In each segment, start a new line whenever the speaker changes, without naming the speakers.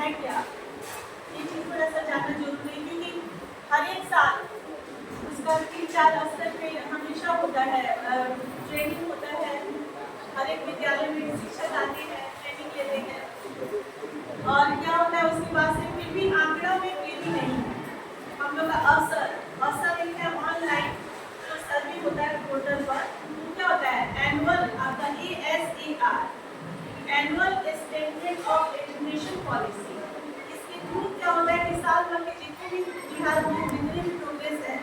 है क्या, ये चीज़ थोड़ा सा जानना जरूरी है, क्योंकि हर एक साल उसका 3-4 स्तर पे हमेशा होता है, ट्रेनिंग होता है। हर एक विद्यालय में शिक्षक आते हैं, ट्रेनिंग लेते हैं, और क्या होता है उसके बाद से फिर भी आंकड़ा में वृद्धि नहीं है। हम लोग का अवसर नहीं है। ऑनलाइन जो सर्वे होता है पोर्टल पर, तो क्या होता है एनुअल आपका ASAR, annual statement of education policy. इसके थ्रू क्या होता है कि साल भर में जितने भी बिहार में जितने भी प्रोग्रेस है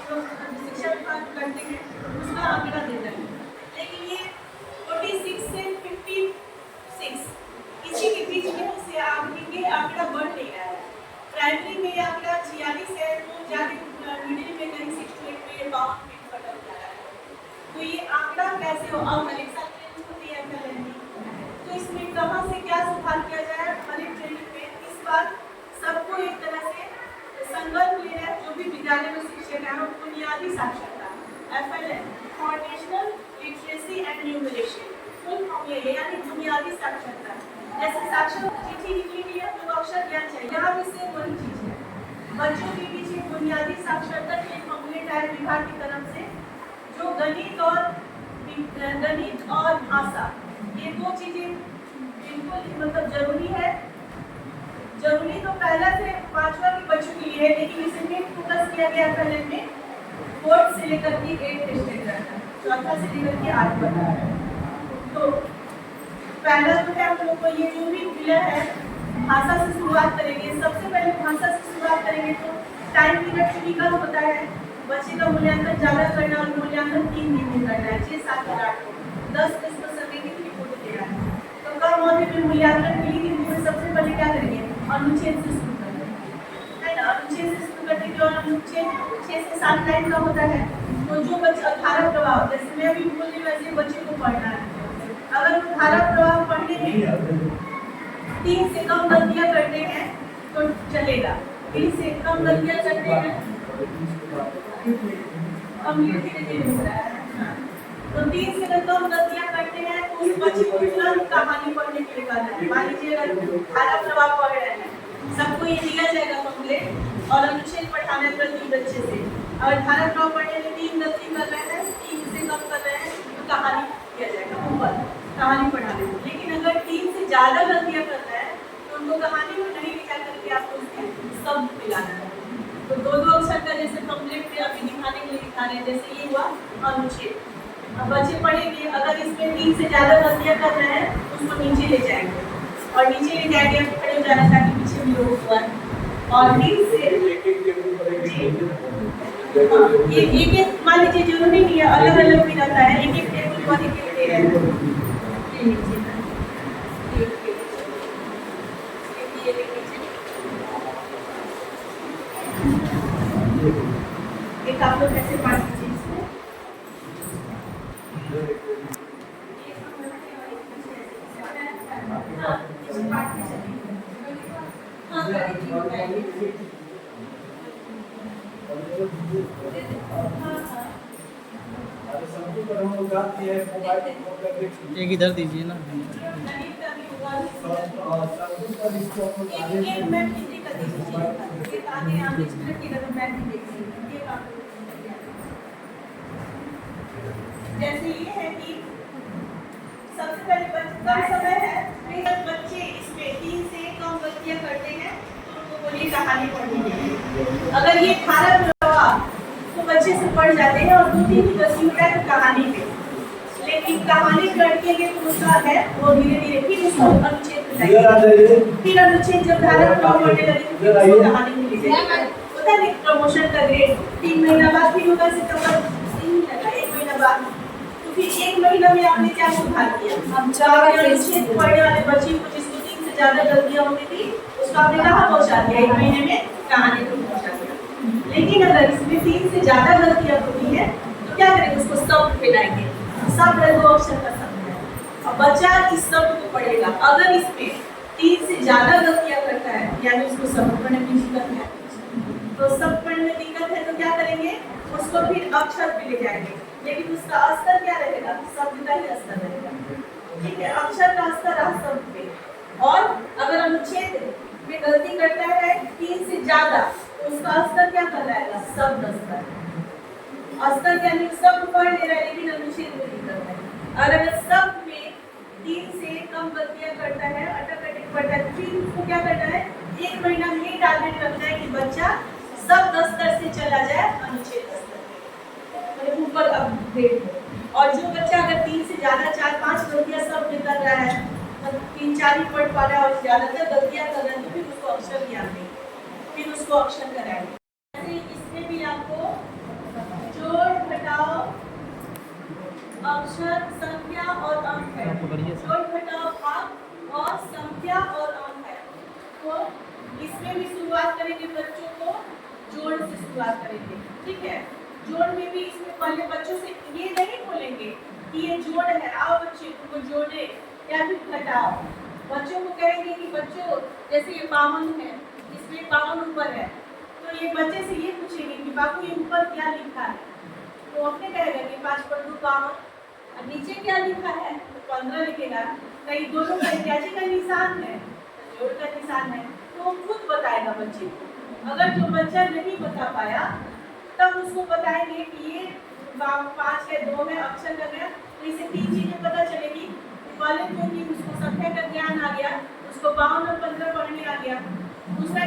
जो हम लोग शिक्षा विभाग करते हैं उसका आंकड़ा देता है। लेकिन ये 46 से 56 इसी के बीच में से ये आंकड़ा बढ़ नहीं रहा है। प्राइमरी में ये आंकड़ा 46 है, तो जाके मिडिल में कहीं 6 to 8 में 52 में बदल जा रहा है। तो ये आंकड़ा कैसे हो, और हर एक साल ट्रेनिंग होती है FLN, तो इसमें कहाँ से क्या सुधार किया जाए। हर एक ट्रेनिंग में इस बार सबको एक तरह से संकल्प लेना है, जो भी विद्यालय में शिक्षक है, बुनियादी साक्षरता FLN, foundational literacy and numeration, full form ये यानी बुनियादी साक्षरता। जैसे साक्षर चिट्ठी लिखने के लिए हम लोग अक्षर ज्ञान चाहिए, यहाँ भी से वही चीज है। बच्चों के पीछे बुनियादी साक्षरता के लिए पम्फलेट आया विभाग की तरफ से, जो गणित और भाषा, ये दो चीजें बिल्कुल मतलब जरूरी है। जरूरी तो पहला से 5वां के बच्चों के लिए है, लेकिन इसमें फोकस किया गया FLN में 4th से लेकर के 8th स्टैंडर्ड, 4था से लेकर के 8वां तक। तो पहला जो है हम लोग को ये जो भी क्लियर है, भाषा से शुरुआत करेंगे। सबसे पहले भाषा से शुरुआत करेंगे तो टाइम पीरियड चूंकि कम होता है, बच्चे का मूल्यांकन ज़्यादा करना, और मूल्यांकन 3 दिन में करना है, 6, 7 और 8 को 10 का समय की रिपोर्ट देना है। तो कम अवधि में मूल्यांकन के लिए दिन में सबसे पहले क्या करेंगे, अनुच्छेद से शुरू करेंगे, है ना। अनुच्छेद से शुरू करने के बाद अनुच्छेद 6 से 7 लाइन का होता है। तो जो बच्चा धारा प्रवाह, जैसे मैं भी बोल रही वैसे बच्चे को पढ़ना है। अगर धारा प्रवाह पढ़ने में 3 से कम गलतियां करते हैं तो चलेगा, 3 से कम गलतियां करते हैं तो 3 से कम गलतियां करते हैं तो उस बच्चे को तुरंत कहानी पढ़ने के लिए कहना है। मान लीजिए अगर धारा प्रवाह पढ़ रहे हैं, सबको ये दिया जाएगा पम्फलेट और अनुच्छेद पढ़ाना है प्रति बच्चे से। अगर धारा प्रवाह पढ़ने में 3 गलती कर रहे हैं, 3 से कम कर रहे हैं, तो कहानी किया जाएगा, ऊपर कहानी पढ़ा देंगे। लेकिन अगर 3 से ज़्यादा गलतियाँ कर रहे हैं तो उनको कहानी में नहीं लिखा करके आपको उसके शब्द मिलाना है। तो 2-2 अक्षर का जैसे पम्फलेट में अभी दिखाने के लिए दिखा रहे हैं, जैसे ये हुआ अनुच्छेद। अब बच्चे पढ़ेंगे, अगर इसमें 3 से ज़्यादा गलतियाँ कर रहे हैं उसको नीचे ले जाएंगे, और नीचे ले जाएंगे खड़े हो जाना ताकि पीछे भी लोग हुआ। और 3 से ये एक मान लीजिए जरूरी नहीं है, अलग अलग भी रहता है, एक एक टेबल पर एक एक दे रहे हैं। एक आप लोग कैसे पढ़ लीजिए इसको,
एक इधर दीजिए ना।
जैसे ये है कि सबसे पहले कम समय है, बच्चे इसमें 3 से कम गलतियां करते हैं तो उनको बोलिए कहानी पढ़नी चाहिए। अगर ये धारा प्रवाह तो बच्चे से पढ़ जाते हैं और 2-3 की गलती होता है तो कहानी पे, लेकिन कहानी करके ये दूसरा है वो धीरे धीरे फिर उसको अनुच्छेद में जाएंगे, फिर अनुच्छेद जब धारा प्रवाह पढ़ने लगे फिर उसको कहानी में ले जाएंगे। होता है प्रमोशन का ग्रेड 3 महीना बाद फिर होगा, सितंबर 3 लगा 1 महीना बाद, तो फिर 1 महीना में आपने क्या सुधार किया। हम 4 अनुच्छेद पढ़ने वाले बच्चे को जिसको 3 से ज्यादा गलतियां होती थी उसको आपने कहाँ पहुँचा दिया, 1 महीने में कहानी को पहुँचा दिया। लेकिन अगर इसमें 3 से ज्यादा गलतियां होती है तो क्या करेंगे, उसको शब्द मिलाएंगे। शब्द है 2 अक्षर का शब्द है, अब बच्चा इस शब्द को पढ़ेगा। अगर इसमें 3 से ज्यादा गलतियां करता है यानी उसको शब्द पढ़ने में दिक्कत है, तो शब्द पढ़ने में दिक्कत है तो क्या करेंगे, उसको फिर अक्षर पे ले जाएंगे, लेकिन उसका स्तर क्या रहेगा, शब्द का ही स्तर रहेगा। ठीक है, अक्षर का स्तर रहा शब्द पे। और अगर अनुच्छेद गलती करता है 3 से ज्यादा, तो उसका स्तर क्या कर रहेगा? शब्द स्तर। स्तर यानी शब्द पढ़ ले रहा है लेकिन अनुच्छेद में नहीं कर रहा है। और अगर शब्द में 3 से कम गलतियां करता है, अटक पढ़ता है, फिर उसको क्या करना है? 1 महीना में ही टारगेट रखना है कि बच्चा शब्द स्तर से चला जाए अनुच्छेद स्तर पे, मतलब ऊपर अपग्रेड हो। और जो बच्चा अगर 3 से ज्यादा 4-5 गलतियां शब्द में कर रहा है, मतलब 3-4 ही पढ़ पा रहा है और ज्यादातर गलतियां कर रहा है, तो फिर उसको अक्षर ज्ञान देंगे, फिर उसको अक्षर कराएंगे। इसमें भी आपको जोड़ घटाओ अक्षर संख्या और अंक है। जोड़ घटाओ भाग और संख्या और अंक है। तो इसमें भी शुरुआत करेंगे, बच्चों को जोड़ से शुरुआत करेंगे, ठीक है। जोड़ में भी इसमें पहले बच्चों से ये नहीं बोलेंगे कि ये जोड़ है, आओ बच्चे तुमको जोड़े या फिर घटाओ। बच्चों को कहेंगे कि बच्चों जैसे ये 52 है, इसमें 52 ऊपर है, तो ये बच्चे से ये पूछेंगे कि बाबू ये ऊपर क्या लिखा है, तो अपने कहेगा कि 5 पर 2 52, और नीचे क्या लिखा है तो 15 लिखेगा। कहीं दोनों का कैचे का निशान है, जोड़ का निशान है, तो वो खुद बताएगा बच्चे को। अगर जो बच्चा नहीं बता पाया तब उसको बताएंगे कि ये 5 है 2 में अक्षर कर गया, तो इसे 3 चीजें पता चलेगी। पहले तो कि उसको संख्या का ज्ञान आ गया, उसको 52 और 15 पढ़ने आ गया। दूसरा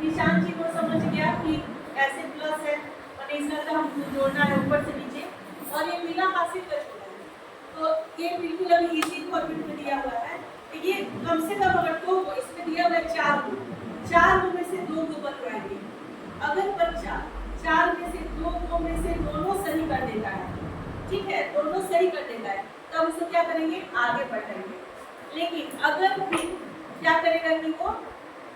निशान जी को समझ गया कि ऐसे प्लस है और इसका तो हमको जोड़ना है ऊपर से नीचे, और ये बिना हासिल कर छोड़ा है, तो ये बिल्कुल अभी इजी फॉर्मेट में दिया हुआ है। तो ये कम से कम अगर 2 को इसमें दिया हुआ है 4 में से 2 को बनवाएंगे। अगर बच्चा 4 में से 2 में से दोनों सही कर देता है, ठीक है, दोनों सही कर देता है, तब उसको क्या करेंगे? आगे बढ़ाएंगे। लेकिन अगर भी क्या करेगा कि वो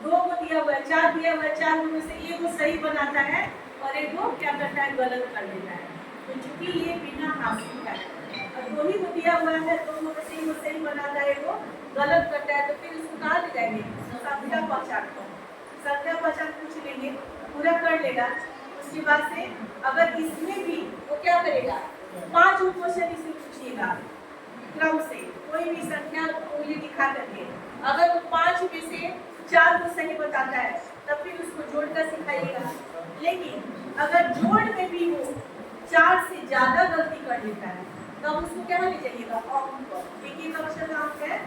2 को दिया हुआ है, 4 दिया हुआ है, 4 में से एक को सही बनाता है और एक को क्या करता है? गलत कर देता है। तो चूंकि ये बिना हासिल का है, और 2 ही को दिया हुआ है, 2 में से एक को सही बनाता है, वो गलत करता है, तो फिर उसको कहाँ ले जाएंगे? संख्या पहचान को। संख्या पहचान पूछ लेंगे, पूरा कर लेगा। उसके बाद से अगर इसमें भी वो क्या करेगा? 5 क्वेश्चन इसे पूछिएगा क्रम से, कोई भी संख्या उंगली दिखा करके। अगर वो 5 में से 4 को सही बताता है तब फिर उसको जोड़कर सिखाइएगा। लेकिन अगर जोड़ में भी वो 4 से ज्यादा गलती कर लेता है तब उसको क्या ले जाइएगा? अंक पर। एक अक्षर का अंक है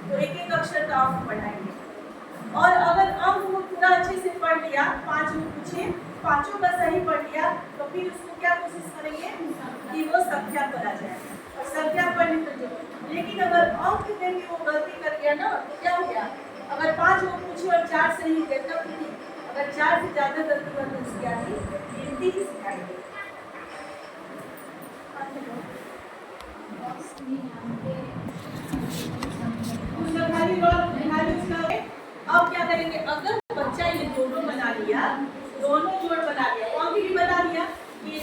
तो एक अक्षर का अंक पढ़ाएंगे। और अगर अंक वो पूरा अच्छे से पढ़ लिया, 5 को पूछे, 5 का सही पढ़ लिया, तो फिर उसको क्या कोशिश करेंगे कि वो संख्या पर आ जाए, और संख्या पर नहीं तो जो। लेकिन अगर अंक में भी वो गलती कर गया ना, तो क्या हो गया? अगर 5 को पूछे और 4 सही हो गए तब नहीं, अगर 4 से ज्यादा गलती हो तो उसकी आगे गिनती ही सिखाएंगे। अब क्या करेंगे? अगर बच्चा ये दोनों बना लिया, दोनों जोड़ बना लिया, और भी बना लिया, ये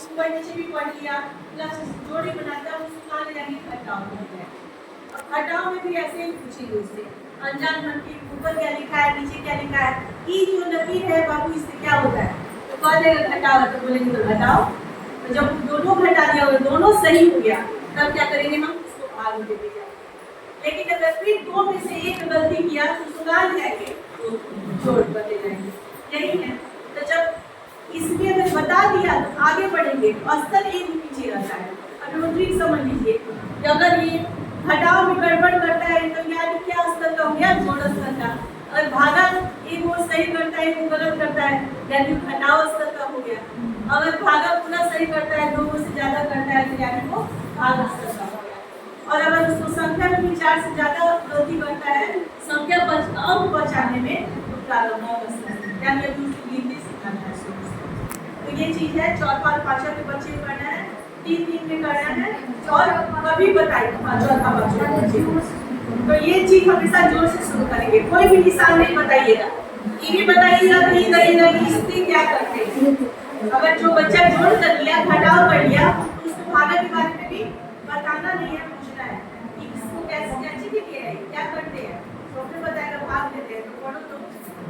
ऊपर नीचे भी पढ़ लिया, प्लस जोड़ी बनाता है, उसको कहाँ ले जाएंगे? घटाओ में। अब घटाओ में भी ऐसे ही पूछेंगे उससे, अनजान मन के ऊपर क्या लिखा है, नीचे क्या लिखा है, ई जो नतीज है बाबू इससे क्या होता है, तो कह देगा घटाओ, तो बोलेंगे तो घटाओ। तो जब दोनों घटा दिया और दोनों सही हो गया तब क्या करेंगे? हम उसको भाग देंगे। लेकिन अगर फिर 2 में से एक गलती किया तो सुधार जाएंगे, तो जोड़ बदले जाएंगे, यही है। तो जब इसमें अगर बता दिया तो आगे बढ़ेंगे, स्तर एक पीछे रहता है। अब लोग समझ लीजिए कि अगर ये घटाव में गड़बड़ करता है तो यानी क्या स्तर का हो गया? जोड़ स्तर का। अगर भागा एक वो सही करता है, एक वो गलत करता है, यानी घटाव स्तर का हो गया। अगर भागा पूरा सही करता है, 2 से ज्यादा करता है, तो यानी वो भाग स्तर का हो गया। और अगर उसको संख्या में भी 4 से ज्यादा गलती करता है, संख्या अंक बचाने में, तो प्रारंभिक स्तर यानी दूसरी गिनती सिखाना है। तो ये चीज है, चौथा और पांचवा के बच्चे को करना है, 3 में करना है, और कभी बताइए चौथा बच्चे को। तो ये चीज हमेशा जोर से शुरू करेंगे, कोई भी निशान नहीं बताइएगा, ये भी बताइएगा कि इधर स्थिति क्या करते हैं। अगर जो बच्चा जोड़ कर लिया, घटाव कर लिया, तो उसको भागा के बारे में भी बताना नहीं है, पूछना है कि इसको कैसे कैसे के लिए है, क्या करते हैं, तो फिर बताएगा भाग देते हैं, तो पढ़ो तो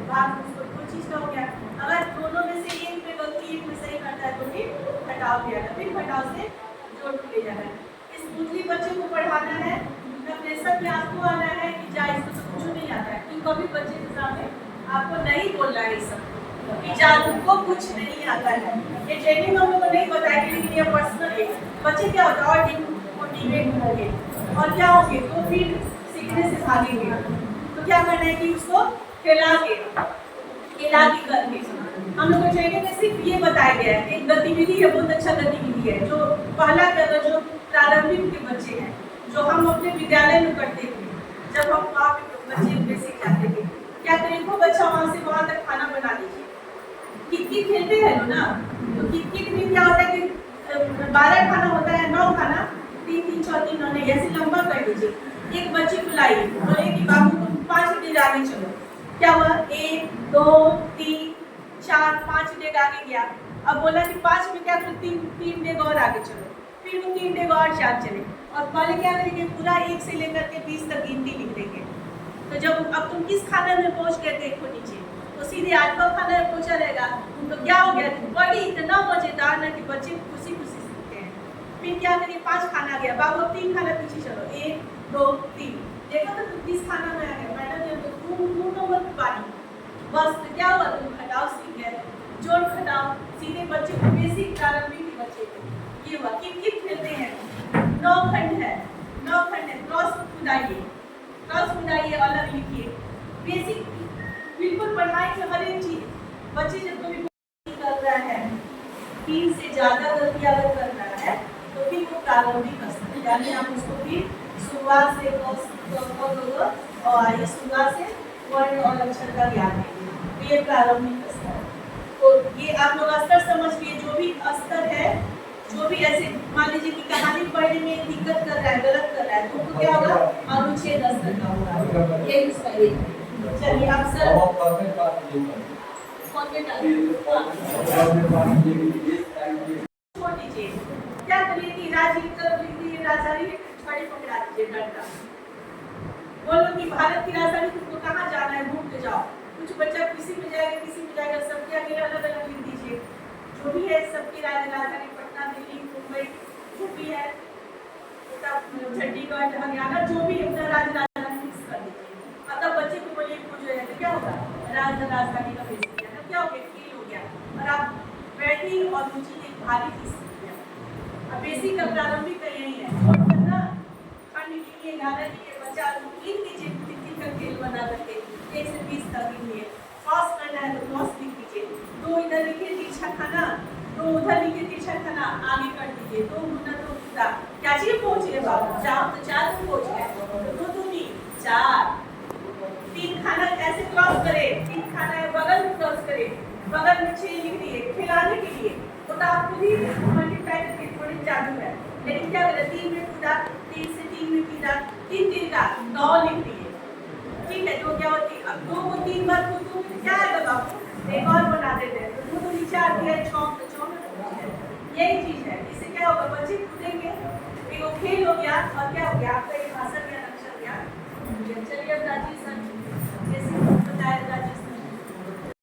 भाग उसको कोई चीज का हो गया। अगर दोनों में से एक में गलती, एक में सही करता है तो फिर घटाव किया जाता है, फिर घटाव से जोड़ ले जाना है। इस बुद्धि बच्चे को पढ़ाना है, न प्रेशर में आपको आना है कि जा इसको तो कुछ नहीं आता है, क्योंकि कभी बच्चे के सामने आपको नहीं बोलना है ये सब कि जानू को कुछ नहीं आता है। ये ट्रेनिंग हम लोग को नहीं बताया, लेकिन ये पर्सनल है। बच्चे क्या होता है और मोटिवेट होंगे और क्या होंगे तो फिर सीखने से भागेंगे। तो क्या करना है कि उसको खिला के करके हम लोग को ट्रेनिंग में सिर्फ ये बताया गया है। एक गतिविधि है, बहुत अच्छा गतिविधि है, जो पहला अगर जो प्रारंभिक के बच्चे हैं, जो हम अपने विद्यालय में करते थे, जब हम वहाँ पे बच्चे बेसिक जाते थे, क्या करें वो बच्चा वहाँ से वहाँ तक खाना बना लीजिए। कित खेलते हैं ना, तो कित में क्या होता है कि 12 खाना होता है, 9 खाना 3 4 3 9 ऐसे लंबा कर दीजिए। एक बच्चे को लाइए, बोले कि बाबू तुम 5 डेग आगे चलो। क्या हुआ 1 2 3 4 5 डेग आगे गया। अब बोला कि 5 में क्या करो 3 डेग और आगे चलो, फिर वो 3 डेग और 4 चले। और पहले क्या करेंगे पूरा 1 से लेकर के 20 तक गिनती लिख देंगे। तो जब अब तुम किस खाने में पहुँच गए देखो नीचे, तो सीधे आठवां खाना में पहुंचा रहेगा। तो क्या हो गया बड़ी इतना मजेदार ना कि बच्चे खुशी खुशी सीखते हैं। फिर क्या करिए 5 खाना गया, बाबू 3 खाना पीछे चलो 1 2 3 देखो तो 20 खाना में आ गया। मैडम ने तो 2 नंबर पे पानी बस। तो क्या हुआ तुम घटाओ सीख गए, जोड़ घटाओ सीधे बच्चे को बेसिक प्रारंभिक के बच्चे को ये हुआ। कित खेलते हैं 9 खंड है, 9 खंड है, क्रॉस मिलाइए अलग लिखिए। बेसिक बिल्कुल पढ़ाई में हर एक चीज बच्चे जब कभी कर रहा है 3 से ज्यादा गलती अगर कर रहा है तो फिर वो प्रारंभिक स्तर, यानी आप उसको फिर शुरुआत से और ये शुरुआत से वर्ण और अक्षर का ज्ञान देंगे। तो ये प्रारंभिक स्तर। तो ये आप लोग स्तर समझ लिए, जो भी स्तर है, जो भी ऐसे मान लीजिए कि कहानी पढ़ने में दिक्कत कर रहा है, गलत कर रहा है, तो उनको क्या होगा अनुच्छेद स्तर का होगा। ये उसका ये चलिए आप सर छोड़ दीजिए। क्या करिए कि राजधानी छड़ी पकड़ा दीजिए डंडा। बोलो कि भारत की राजधानी तुमको कहाँ जाना है, घूम के जाओ। कुछ बच्चा किसी में जाएगा किसी में जाएगा, सबके आगे अलग अलग लिख दीजिए। जो भी है सबकी राजधानी पटना दिल्ली मुंबई जो भी है, चंडीगढ़ हरियाणा जो भी अपना राजधानी फिक्स कर दीजिए। तब बच्चे को बोलिए जो है तो क्या होगा राजधानी का बेसिक है ना, क्या हो गया फील हो गया और आप बैठी और रुचि एक भारी चीज सीख गया। अब बेसिक का प्रारंभिक का यही है ना, खंड लिखिए गाना लिखिए, बच्चा लिख दीजिए तिथि का खेल बना करके 1 से 20 तक लिखिए। क्रॉस करना है तो क्रॉस लिख दीजिए, 2 इधर लिखिए तिरछा खाना, 2 उधर लिखिए तिरछा खाना, आगे कर दीजिए 2 गुना 2 गुना क्या चीज पहुंच गए बाबू 4 तो 4 को पहुंच गए, तो 2 दूनी 4। 3 खाना ऐसे क्रॉस करे, 3 खाना है बगल में क्रॉस करे, बगल में 6 लिख दिए खिलाने के लिए। तो आपको भी मल्टीप्लाई करके थोड़ी जादू है, लेकिन क्या करें 3 में कूदा, 3 से 3 में कूदा, 3 3 का 9 लिख दिए। ठीक है, तो क्या होती है अब 2 को 3 बार तो क्या है बाबू एक और बना देते हैं, तो 2 तो नीचे आती है 6 में पहुंच गए। यही चीज है, इससे क्या होगा बच्चे कूदेंगे, एक खेल हो गया और क्या हो गया आपका